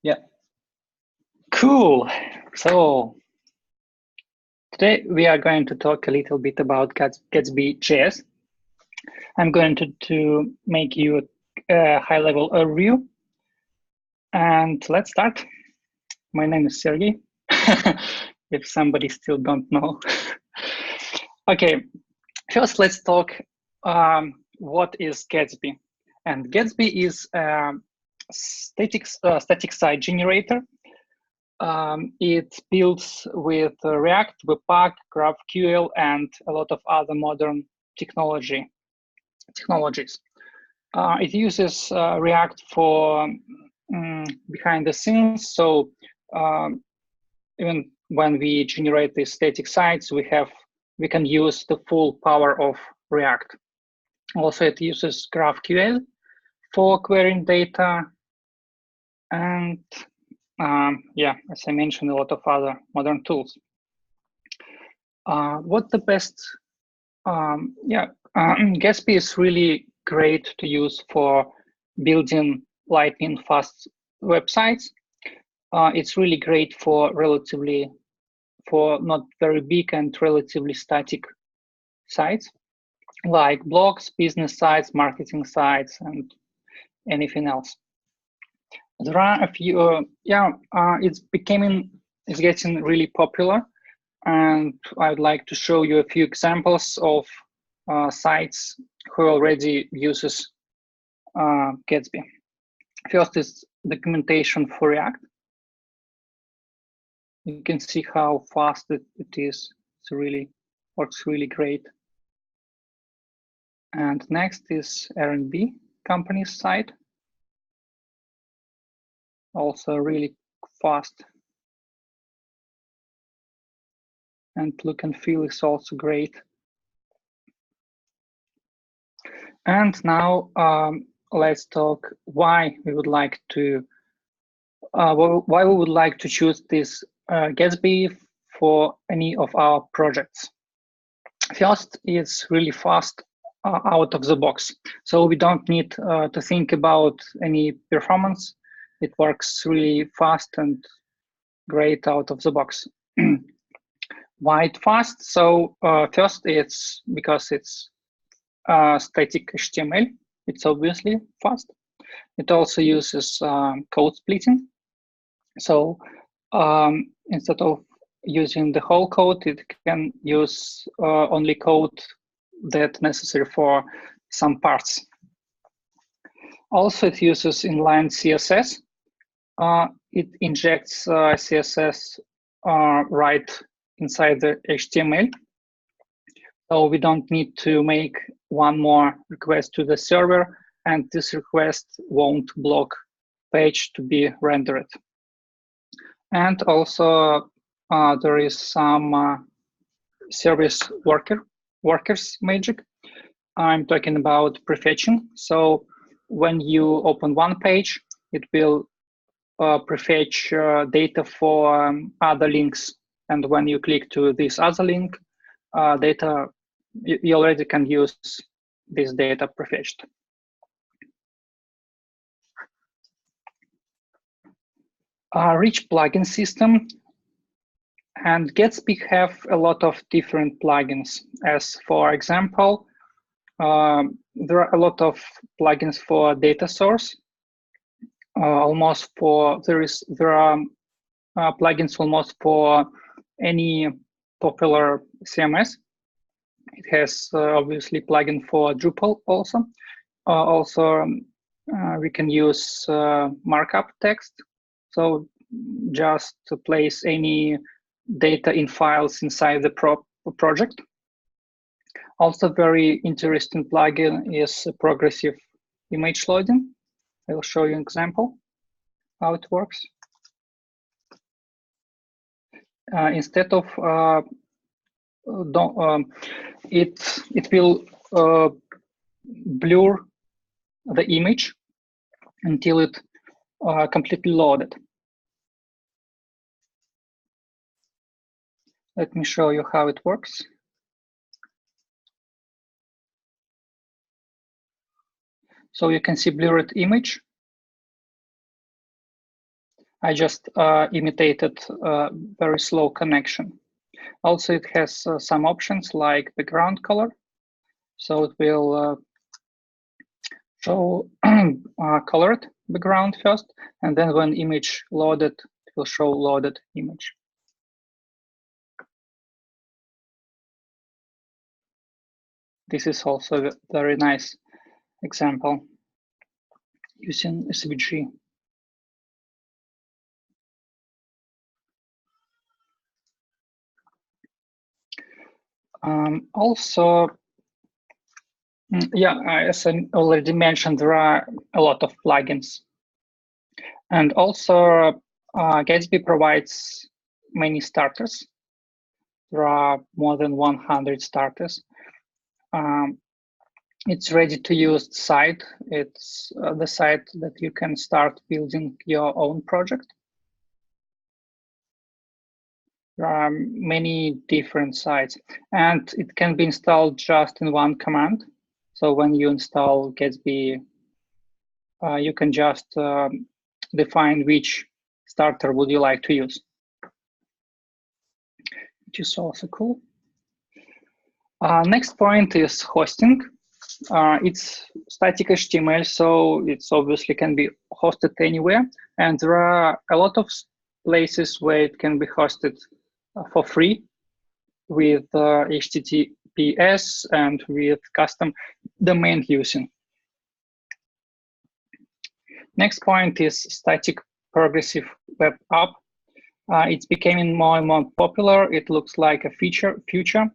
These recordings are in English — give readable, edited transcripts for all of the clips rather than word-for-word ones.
Yeah, cool. So today we are going to talk a little bit about Gatsby.js. I'm going to make you a high-level overview. And let's start. My name is Sergey, if somebody still don't know. Okay, first let's talk what is Gatsby. And Gatsby is a static site generator. It builds with React, Webpack, GraphQL, and a lot of other modern technologies. It uses React for behind the scenes. So even when we generate these static sites, we can use the full power of React. Also, it uses GraphQL for querying data, and yeah, as I mentioned, a lot of other modern tools. What the best? Gatsby is really great to use for building lightning fast websites. It's really great for not very big and relatively static sites like blogs, business sites, marketing sites, and anything else. There are a few, it's getting really popular, and I'd like to show you a few examples of sites who already uses Gatsby. First is documentation for React. You can see how fast it is. It works really great. And next is R&B company's site. Also really fast. And look and feel is also great. And now let's talk why we would like to choose this Gatsby for any of our projects. First, it's really fast out of the box, so we don't need to think about any performance. It works really fast and great out of the box. Why it fast? So first, it's because it's static HTML. It's obviously fast. It also uses code splitting. So instead of using the whole code, it can use only code that's necessary for some parts. Also, it uses inline CSS. It injects CSS right inside the HTML. So we don't need to make one more request to the server, and this request won't block page to be rendered. And also there is some service workers magic. I'm talking about prefetching. So when you open one page, it will prefetch data for other links. And when you click to this other link, you already can use this data prefetched. Rich plugin system. And Gatsby have a lot of different plugins. As for example, there are a lot of plugins for data source. There are plugins almost for any popular CMS. It has obviously plugin for Drupal also. We can use markup text. So just to place any data in files inside the project. Also, very interesting plugin is progressive image loading. I will show you an example how it works. Instead of it will blur the image until it completely loaded. Let me show you how it works. So you can see blurred image. I just imitated a very slow connection. Also, it has some options like background color. So it will show colored background first, and then when image loaded, it will show loaded image. This is also a very nice example using SVG. Also, yeah, as I already mentioned, there are a lot of plugins. And also, Gatsby provides many starters. There are more than 100 starters. It's ready to use site. It's the site that you can start building your own project. There are many different sites, and it can be installed just in one command. So when you install Gatsby, you can just define which starter would you like to use, which is also cool. Next point is hosting. It's static HTML, so it's obviously can be hosted anywhere. And there are a lot of places where it can be hosted for free with HTTPS and with custom domain using. Next point is static progressive web app. It's becoming more and more popular. It looks like a future.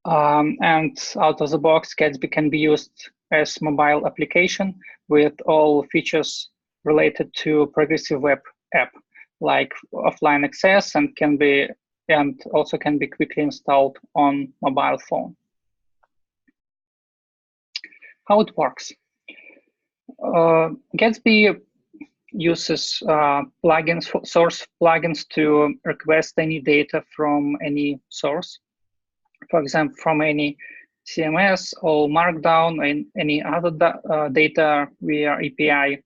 And out of the box, Gatsby can be used as mobile application with all features related to progressive web app, like offline access, and also can be quickly installed on mobile phone. How it works? Gatsby uses source plugins to request any data from any source. For example, from any CMS or Markdown and any other data via API.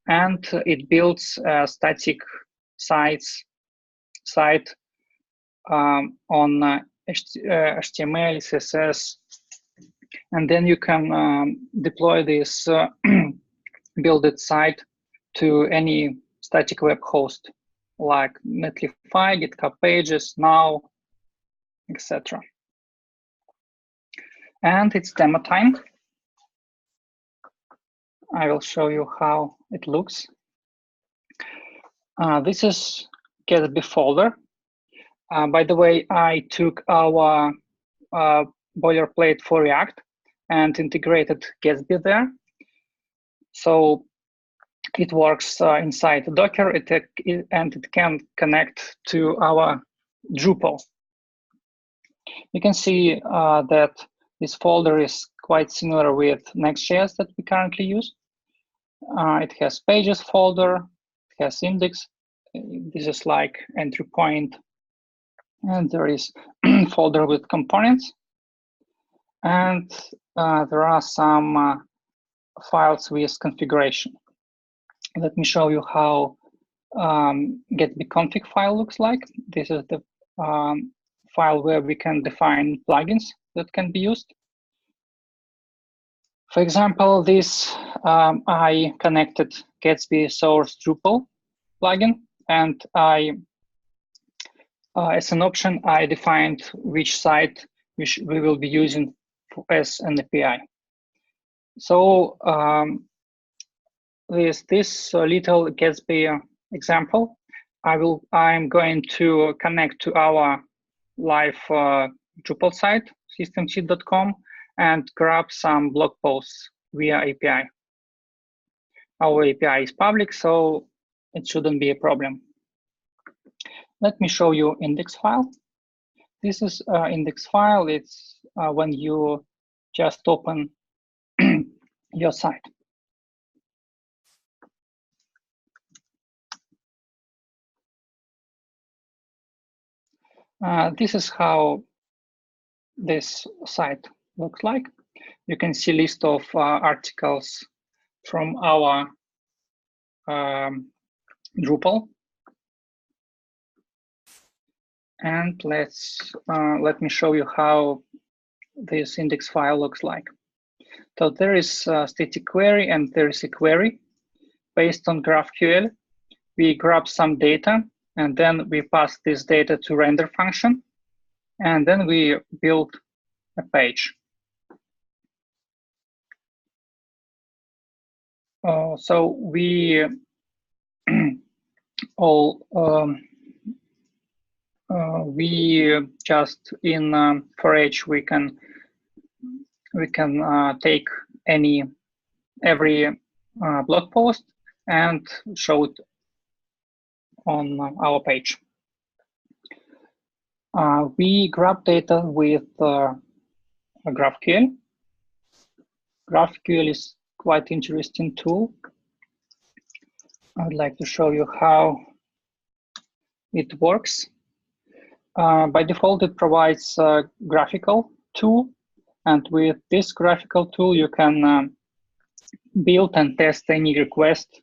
And it builds a static site on HTML, CSS, and then you can deploy this built site to any static web host like Netlify, GitHub Pages, Now, etc. And it's demo time. I will show you how it looks. This is Gatsby folder. By the way, I took our boilerplate for React and integrated Gatsby there. So it works inside Docker, and it can connect to our Drupal. You can see that this folder is quite similar with Next.js that we currently use. It has pages folder, it has index. This is like entry point. And there is folder with components. And there are some files with configuration. Let me show you how Gatsby config file looks like. This is the file where we can define plugins that can be used. For example, this I connected Gatsby source Drupal plugin, and as an option, I defined which site we will be using as an API. So with this little Gatsby example, I'm going to connect to our live Drupal site, systemc.com, and grab some blog posts via API. Our API is public, so it shouldn't be a problem. Let me show you index file. This is index file. It's when you just open your site. This is how this site looks like. You can see list of articles from our Drupal. And let me show you how this index file looks like. So there is a static query and there is a query based on GraphQL. We grab some data and then we pass this data to render function, and then we build a page. So we we just in for each we can take every blog post and show it on our page. We grab data with GraphQL. GraphQL is quite interesting tool. I would like to show you how it works. By default, it provides a graphical tool, and with this graphical tool, you can build and test any request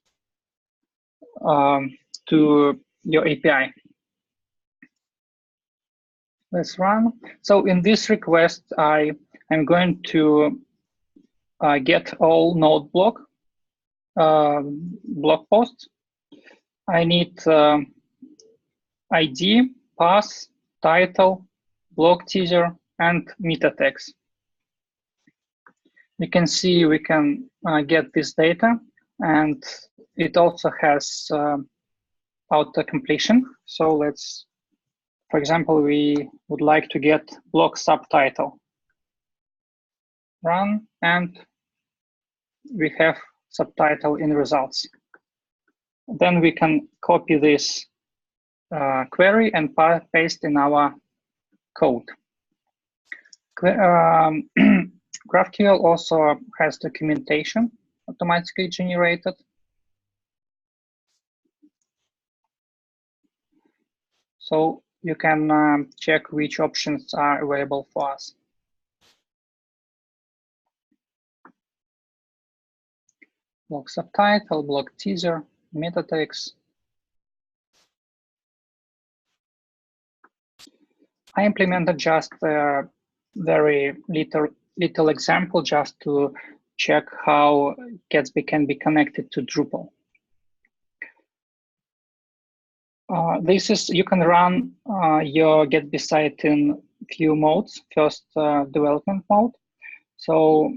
to your API. Let's run. So in this request, I'm going to get all node blog posts. I need ID, path, title, blog teaser, and meta tags. You can see we can get this data, and it also has auto completion. So let's, for example, we would like to get blog subtitle. Run, and we have subtitle in results. Then we can copy this query and paste in our code. GraphQL also has documentation automatically generated. So you can check which options are available for us. Blog subtitle, blog teaser, meta tags. I implemented just a very little example just to check how Gatsby can be connected to Drupal. You can run your Gatsby site in few modes. First, development mode. So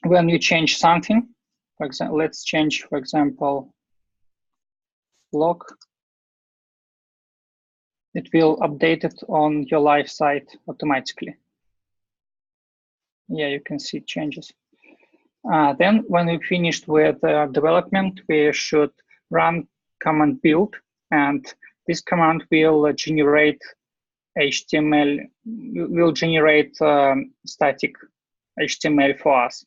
when you change something, for example, let's change, for example, blog. It will update it on your live site automatically. Yeah, you can see changes. Then when we finished with development, we should run command build, and this command will generate HTML, will generate static HTML for us.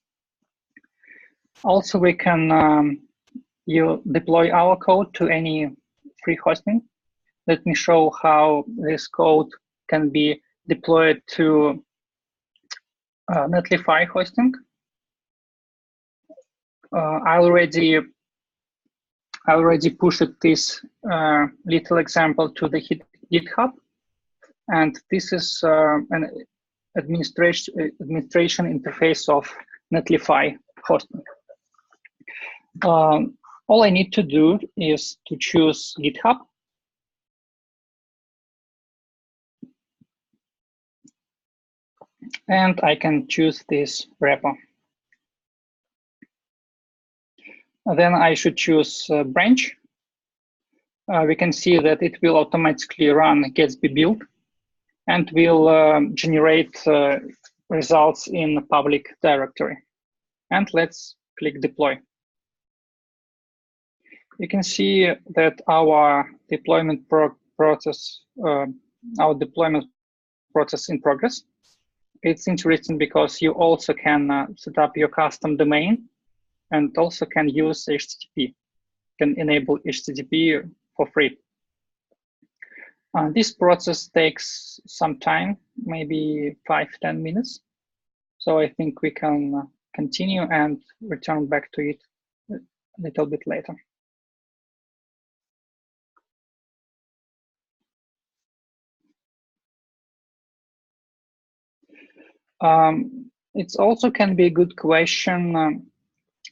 Also, we can deploy our code to any free hosting. Let me show how this code can be deployed to Netlify hosting. I already pushed this little example to the GitHub, and this is an administration interface of Netlify hosting. All I need to do is to choose GitHub, and I can choose this repo. Then I should choose branch. We can see that it will automatically run Gatsby build and will generate results in the public directory. And let's click deploy. You can see that our deployment process in progress. It's interesting because you also can set up your custom domain and also can use HTTP, can enable HTTP for free. This process takes some time, maybe 5-10 minutes. So I think we can continue and return back to it a little bit later. It's also can be a good question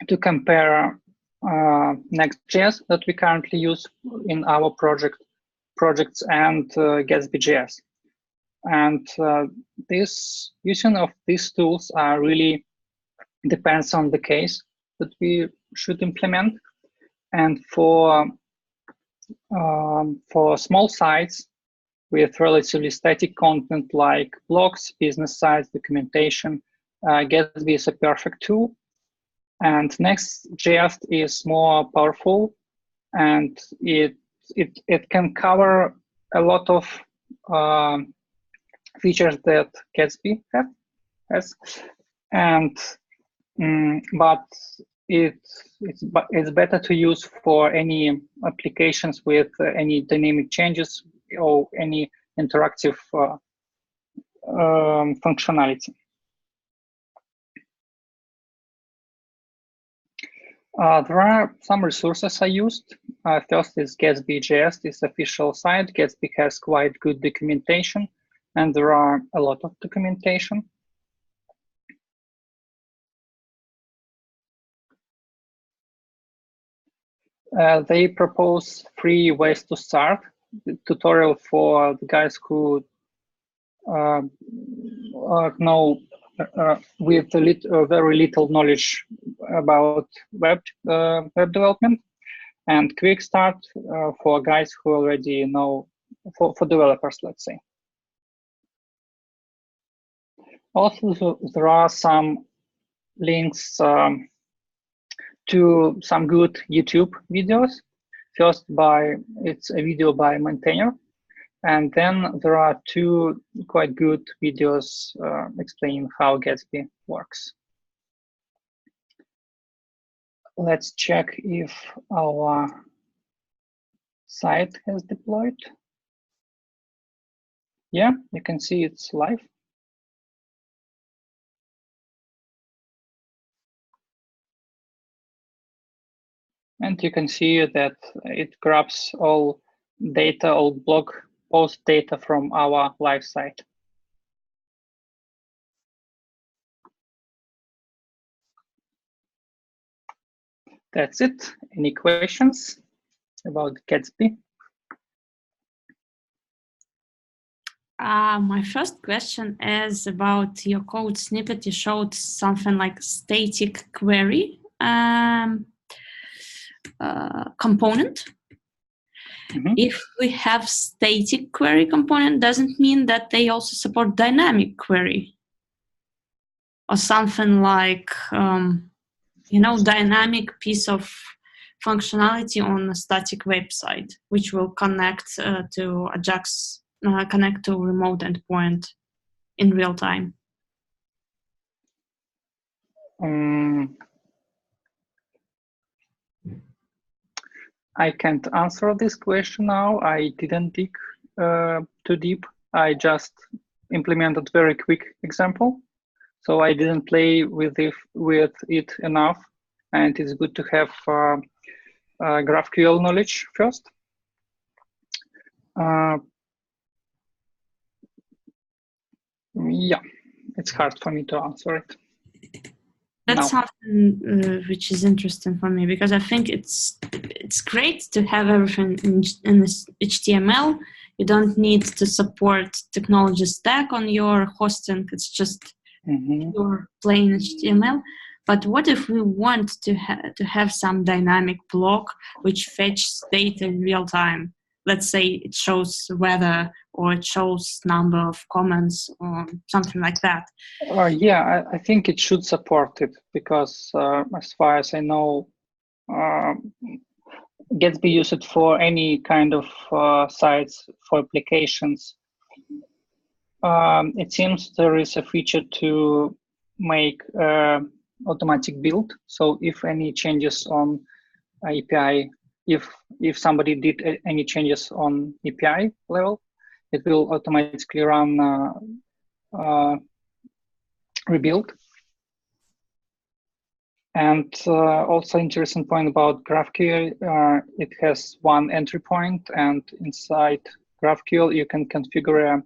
to compare Next.js that we currently use in our projects and Gatsby.js. And this using of these tools really depends on the case that we should implement. And for small sites with relatively static content like blogs, business sites, documentation, Gatsby is a perfect tool. And Next.js is more powerful, and it can cover a lot of features that Gatsby has, and but it's better to use for any applications with any dynamic changes or any interactive functionality. There are some resources I used. First is Gatsby.js, this official site. Gatsby has quite good documentation, and there are a lot of documentation. They propose 3 ways to start. The tutorial for the guys who know with very little knowledge about web development, and quick start for guys who already know, for developers, let's say. Also, there are some links to some good YouTube videos. First, it's a video by maintainer, and then there are 2 quite good videos explaining how Gatsby works. Let's check if our site has deployed. Yeah, you can see it's live. And you can see that it grabs all data, all blog post data from our live site. That's it. Any questions about Gatsby? My first question is about your code snippet. You showed something like static query component. Mm-hmm. If we have static query component, doesn't mean that they also support dynamic query or something like, dynamic piece of functionality on a static website, which will connect to Ajax, connect to remote endpoint in real time. I can't answer this question now. I didn't dig too deep. I just implemented very quick example. So I didn't play with it enough. And it's good to have GraphQL knowledge first. Yeah, it's hard for me to answer it. That's something which is interesting for me, because I think it's great to have everything in this HTML. You don't need to support technology stack on your hosting. It's just your plain HTML. But what if we want to have some dynamic block which fetches data in real time? Let's say it shows weather, or it shows number of comments, or something like that. Yeah, I think it should support it, because as far as I know, Gatsby use it for any kind of sites, for applications. It seems there is a feature to make automatic build. So if any changes on API, if somebody did any changes on API level, it will automatically run rebuild. And also interesting point about GraphQL, it has one entry point, and inside GraphQL you can configure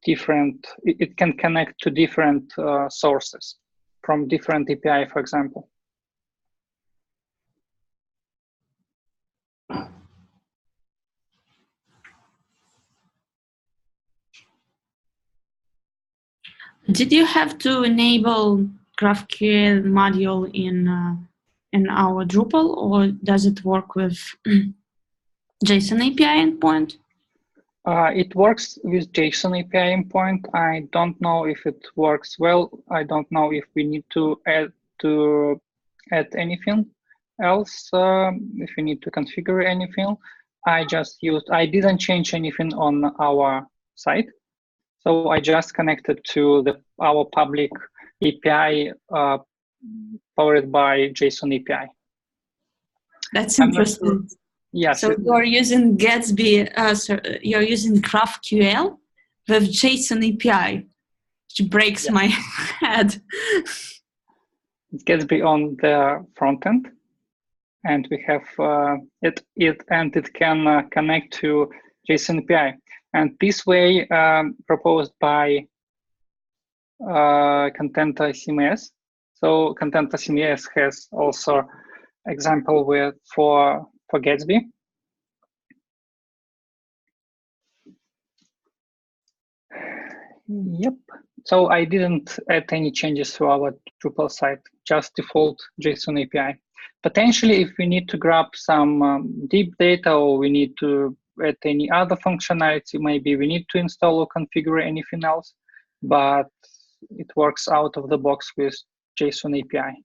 different. It can connect to different sources from different API, for example. Did you have to enable GraphQL module in our Drupal, or does it work with JSON API endpoint? It works with JSON API endpoint. I don't know if it works well. I don't know if we need to add anything else. If we need to configure anything. I didn't change anything on our site. So I just connected to our public API powered by JSON API. That's interesting. Yes. So you're using Gatsby, you're using GraphQL with JSON API, which breaks my head. It Gatsby on the front end, and we have it can connect to JSON API. And this way, proposed by Contenta CMS. So Contenta CMS has also example for Gatsby. Yep. So I didn't add any changes to our Drupal site, just default JSON API. Potentially, if we need to grab some deep data or we need to add any other functionality, maybe we need to install or configure anything else, but it works out of the box with JSON API.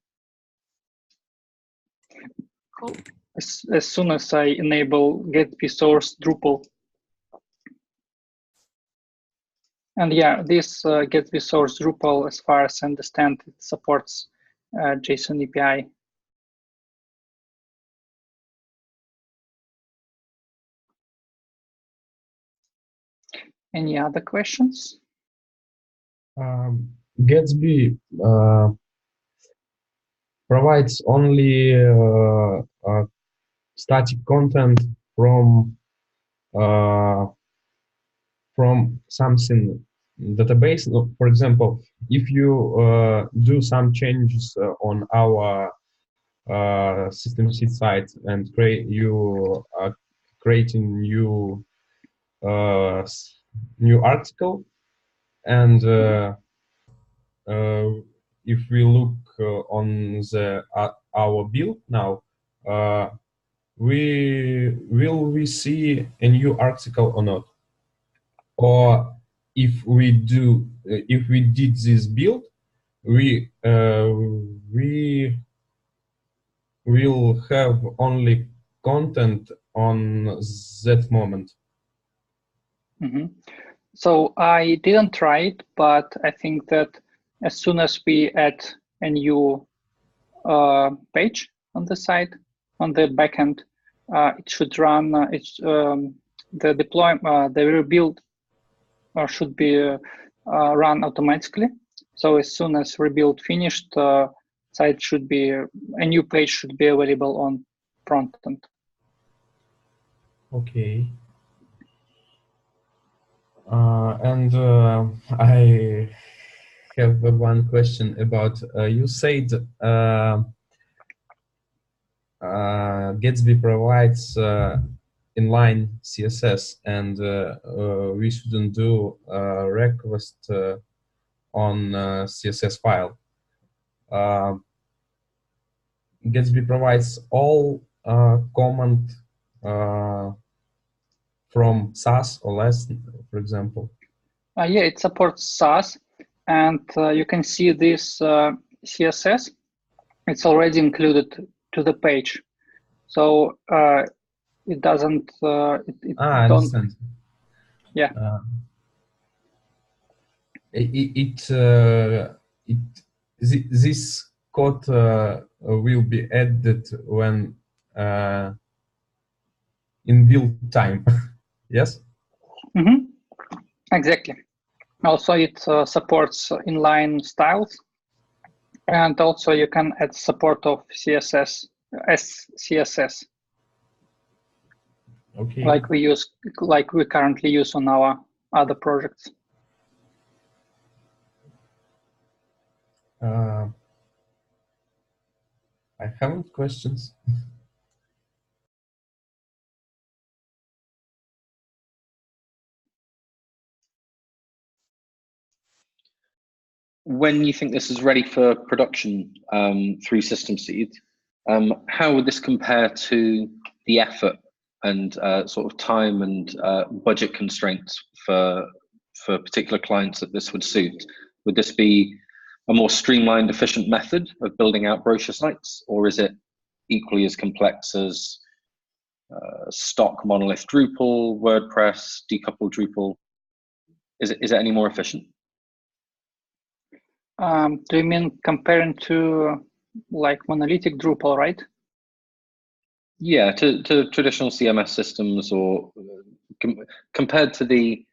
Cool. As soon as I enable Gatsby source Drupal. And yeah, this Gatsby source Drupal, as far as I understand, it supports JSON API. Any other questions? Gatsby provides only static content from something database. For example, if you do some changes on our system seed site and you are creating new article, and if we look on our build now, we see a new article or not? Or if we did this build, we will have only content on that moment. Mm-hmm. So I didn't try it, but I think that as soon as we add a new page on the site, on the backend, it should run. The rebuild should be run automatically. So as soon as rebuild finished, site should be a new page should be available on front end. Okay. And I have one question about you said Gatsby provides inline CSS, and we shouldn't do request on CSS file. Gatsby provides all command from SAS or less, for example. Yeah, it supports SAS, and you can see this CSS. It's already included to the page, so it doesn't. I understand. Yeah. This code will be added when in build time. Yes. Mm-hmm. Exactly. Also, it supports inline styles, and also you can add support of CSS as CSS. Okay. Like we currently use on our other projects. I haven't questions. When you think this is ready for production through System Seed, how would this compare to the effort and sort of time and budget constraints for particular clients that this would suit? Would this be a more streamlined, efficient method of building out brochure sites, or is it equally as complex as stock monolith Drupal, WordPress, decoupled Drupal? Is it any more efficient? Do you mean comparing to like monolithic Drupal, right? Yeah, to traditional CMS systems, or compared to the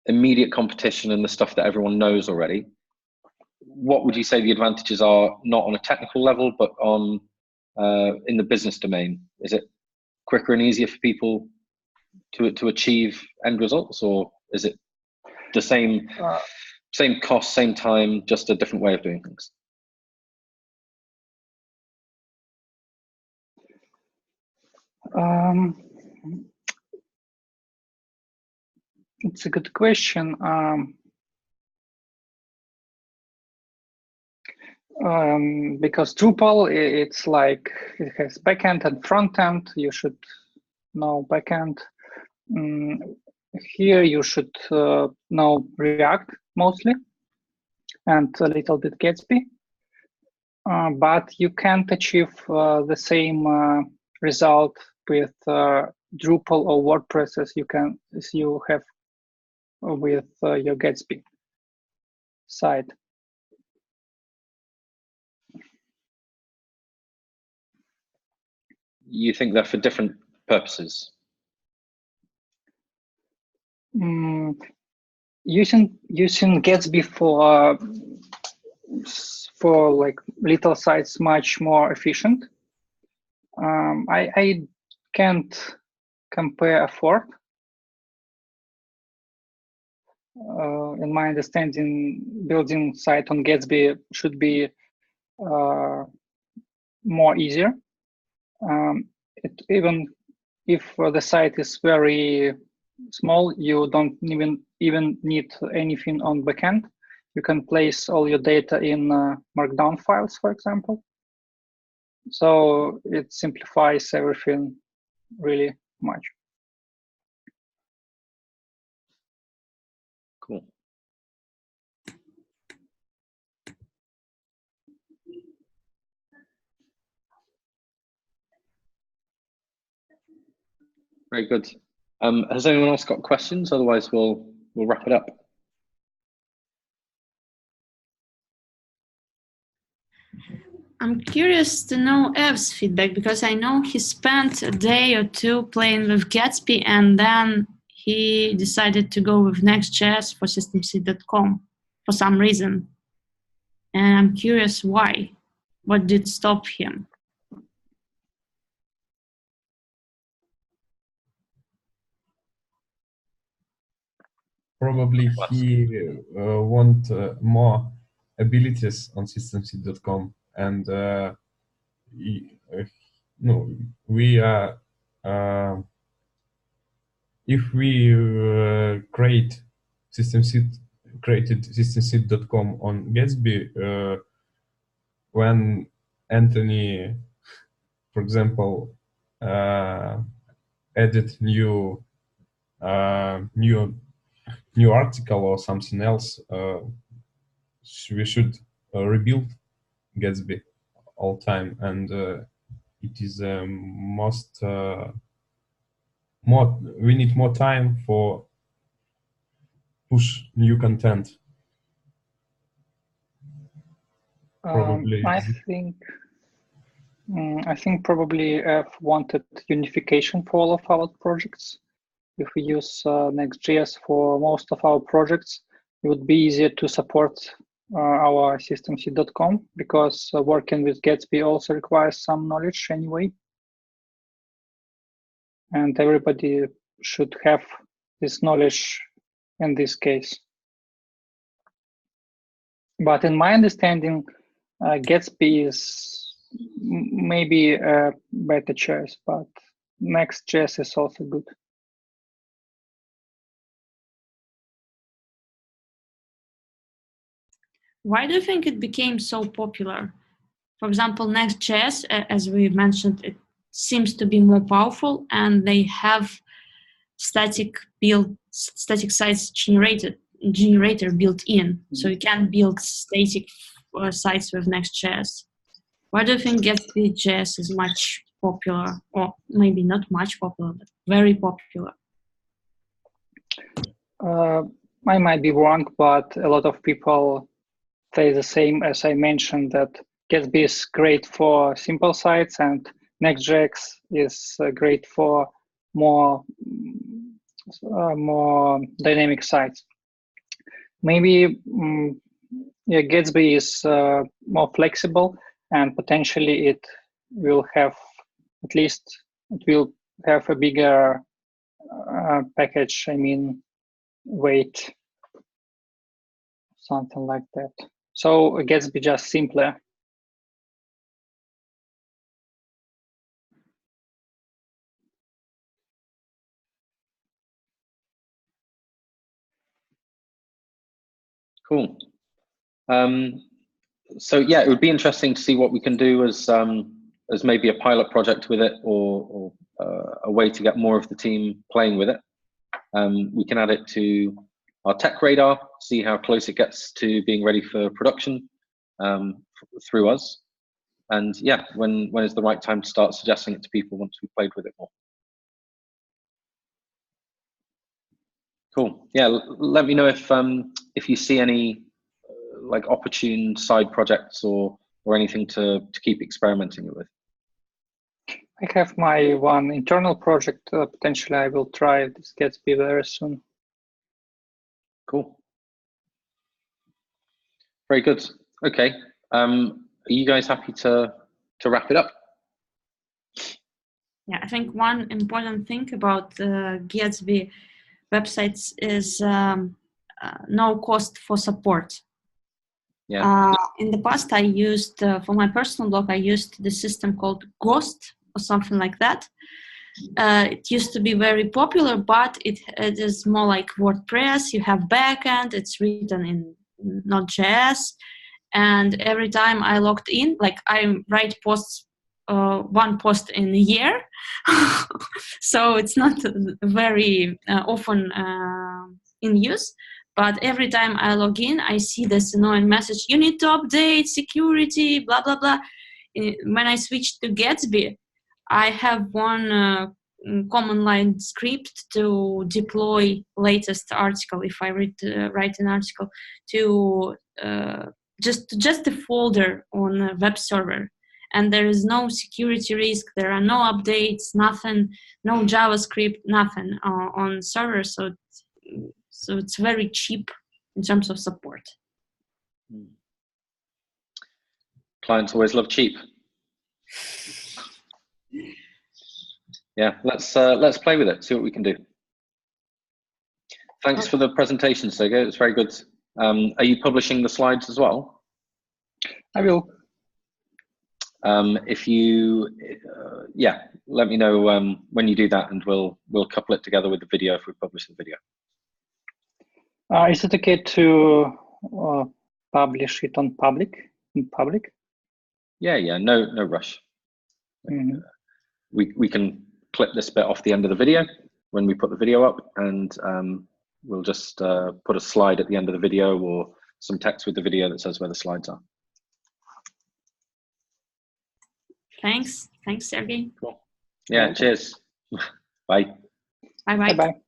immediate competition and the stuff that everyone knows already, what would you say the advantages are, not on a technical level, but on in the business domain? Is it quicker and easier for people to achieve end results, or is it the same cost, same time, just a different way of doing things? It's a good question. Because Drupal, it's like it has backend and frontend. You should know backend. Here you should know React mostly, and a little bit Gatsby. But you can't achieve the same result with Drupal or WordPress as you have with your Gatsby site. You think they're for different purposes? Using Gatsby for like little sites much more efficient. I can't compare effort. In my understanding, building site on Gatsby should be more easier. Even if the site is very small, you don't even need anything on backend. You can place all your data in Markdown files, for example. So it simplifies everything really much. Cool. Very good. Has anyone else got questions? Otherwise, we'll wrap it up. I'm curious to know Ev's feedback, because I know he spent a day or two playing with Gatsby and then he decided to go with Next.js for systemc.com for some reason. And I'm curious why. What did stop him? Probably he want more abilities on systemc.com, and no, we are if we created systemc.com on Gatsby, when Anthony, for example, added new article or something else, we should rebuild Gatsby all time, and it is we need more time for push new content. Probably. I think probably F wanted unification for all of our projects. If we use Next.js for most of our projects, it would be easier to support our systemc.com, because working with Gatsby also requires some knowledge anyway. And everybody should have this knowledge in this case. But in my understanding, Gatsby is maybe a better choice, but Next.js is also good. Why do you think it became so popular? For example, Next.js, as we mentioned, it seems to be more powerful, and they have static sites generator built in, so you can build static sites with Next.js. Why do you think Gatsby.js is much popular, or maybe not much popular, but very popular? I might be wrong, but a lot of people say the same as I mentioned, that Gatsby is great for simple sites and Next.js is great for more dynamic sites. Maybe yeah, Gatsby is more flexible, and potentially it will have, at least it will have a bigger package, I mean, weight, something like that. So Gatsby just simpler. Cool. So yeah, it would be interesting to see what we can do as maybe a pilot project with it, or a way to get more of the team playing with it. We can add it to our tech radar, see how close it gets to being ready for production through us. And yeah, when is the right time to start suggesting it to people once we've played with it more? Cool. Yeah, let me know if you see any like opportune side projects or anything to keep experimenting with. I have my one internal project. Potentially, I will try this Gatsby very soon. Cool. Very good. Okay. Are you guys happy to wrap it up? Yeah, I think one important thing about Gatsby websites is no cost for support. Yeah. In the past, I used, for my personal blog, I used the system called Ghost or something like that. It used to be very popular, but it is more like WordPress. You have backend, it's written in Node.js, and every time I logged in, like I write posts, one post in a year, so it's not very often in use. But every time I log in, I see this annoying message: you need to update security, blah blah blah. When I switched to Gatsby, I have one command line script to deploy latest article. If I write an article to just a folder on a web server, and there is no security risk. There are no updates, nothing, no JavaScript, nothing on server. So it's very cheap in terms of support. Clients always love cheap. Yeah, let's play with it, see what we can do. Thanks for the presentation, Sergey. It's very good. Are you publishing the slides as well? I will. If you, yeah, let me know when you do that, and we'll couple it together with the video if we publish the video. Is it okay to publish it on public? In public? Yeah, no rush. Mm-hmm. We can clip this bit off the end of the video when we put the video up, and we'll just put a slide at the end of the video or some text with the video that says where the slides are. Thanks, Sergey. Cool. Yeah, cheers. Bye. Bye-bye. Bye-bye.